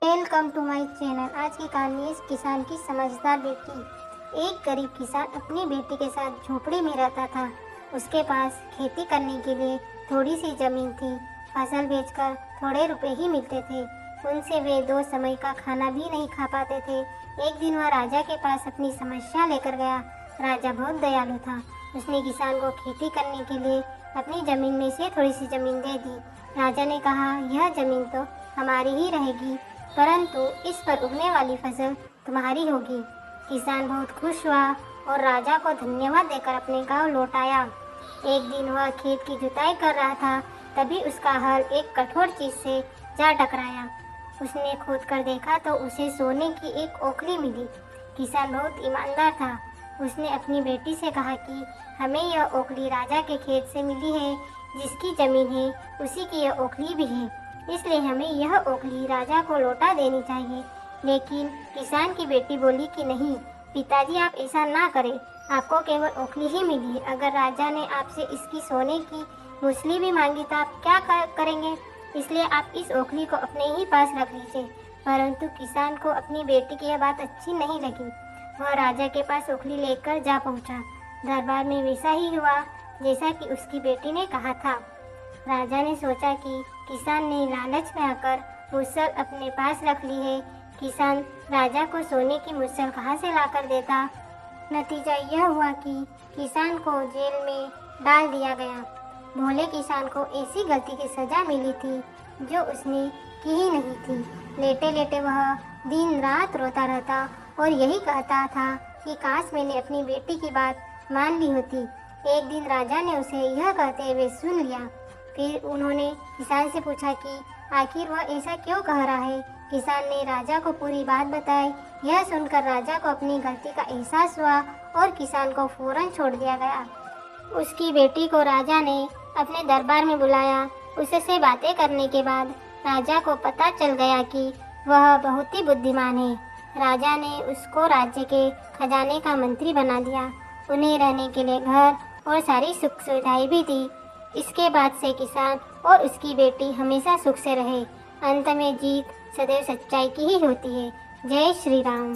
Welcome to my channel. आज की कहानी है किसान की समझदार बेटी। एक गरीब किसान अपनी बेटी के साथ झोपड़ी में रहता था। उसके पास खेती करने के लिए थोड़ी सी जमीन थी। फसल बेचकर थोड़े रुपए ही मिलते थे। उनसे वे 2 समय का खाना भी नहीं खा पाते थे। एक दिन वह राजा के पास अपनी समस्या लेकर गया। राजा बहुत दयालु था। उसने किसान को खेती करने के लिए अपनी जमीन में से थोड़ी सी जमीन दे दी। राजा ने कहा, यह जमीन तो हमारी ही रहेगी, परंतु इस पर उगने वाली फसल तुम्हारी होगी। किसान बहुत खुश हुआ और राजा को धन्यवाद देकर अपने गांव लौट आया। एक दिन वह खेत की जुताई कर रहा था, तभी उसका हल एक कठोर चीज से जा टकराया। उसने खोद कर देखा तो उसे सोने की एक ओखली मिली। किसान बहुत ईमानदार था। उसने अपनी बेटी से कहा कि हमें यह ओखली राजा के खेत से मिली है। जिसकी जमीन है उसी की यह ओखली भी है, इसलिए हमें यह ओखली राजा को लौटा देनी चाहिए। लेकिन किसान की बेटी बोली कि नहीं पिताजी, आप ऐसा ना करें, आपको केवल ओखली ही मिली। अगर राजा ने आपसे इसकी सोने की मूसली भी मांगी तो आप क्या करेंगे? इसलिए आप इस ओखली को अपने ही पास रख लीजिए। परंतु किसान को अपनी बेटी की यह बात अच्छी नहीं लगी। वह राजा के पास ओखली लेकर जा पहुंचा। दरबार में वैसा ही हुआ जैसा कि उसकी बेटी ने कहा था। राजा ने सोचा कि किसान ने लालच में आकर मूसल अपने पास रख ली है। किसान राजा को सोने की मूसल कहाँ से लाकर देता? नतीजा यह हुआ कि किसान को जेल में डाल दिया गया। भोले किसान को ऐसी गलती की सजा मिली थी जो उसने की ही नहीं थी। लेटे लेटे वह दिन रात रोता रहता और यही कहता था कि काश मैंने अपनी बेटी की बात मान ली होती। एक दिन राजा ने उसे यह कहते हुए सुन लिया। फिर उन्होंने किसान से पूछा कि आखिर वह ऐसा क्यों कह रहा है। किसान ने राजा को पूरी बात बताई। यह सुनकर राजा को अपनी गलती का एहसास हुआ और किसान को फौरन छोड़ दिया गया। उसकी बेटी को राजा ने अपने दरबार में बुलाया। उससे बातें करने के बाद राजा को पता चल गया कि वह बहुत ही बुद्धिमान है। राजा ने उसको राज्य के खजाने का मंत्री बना दिया। उन्हें रहने के लिए घर और सारी सुख सुविधाएं भी दी। इसके बाद से किसान और उसकी बेटी हमेशा सुख से रहे। अंत में जीत सदैव सच्चाई की ही होती है। जय श्री राम।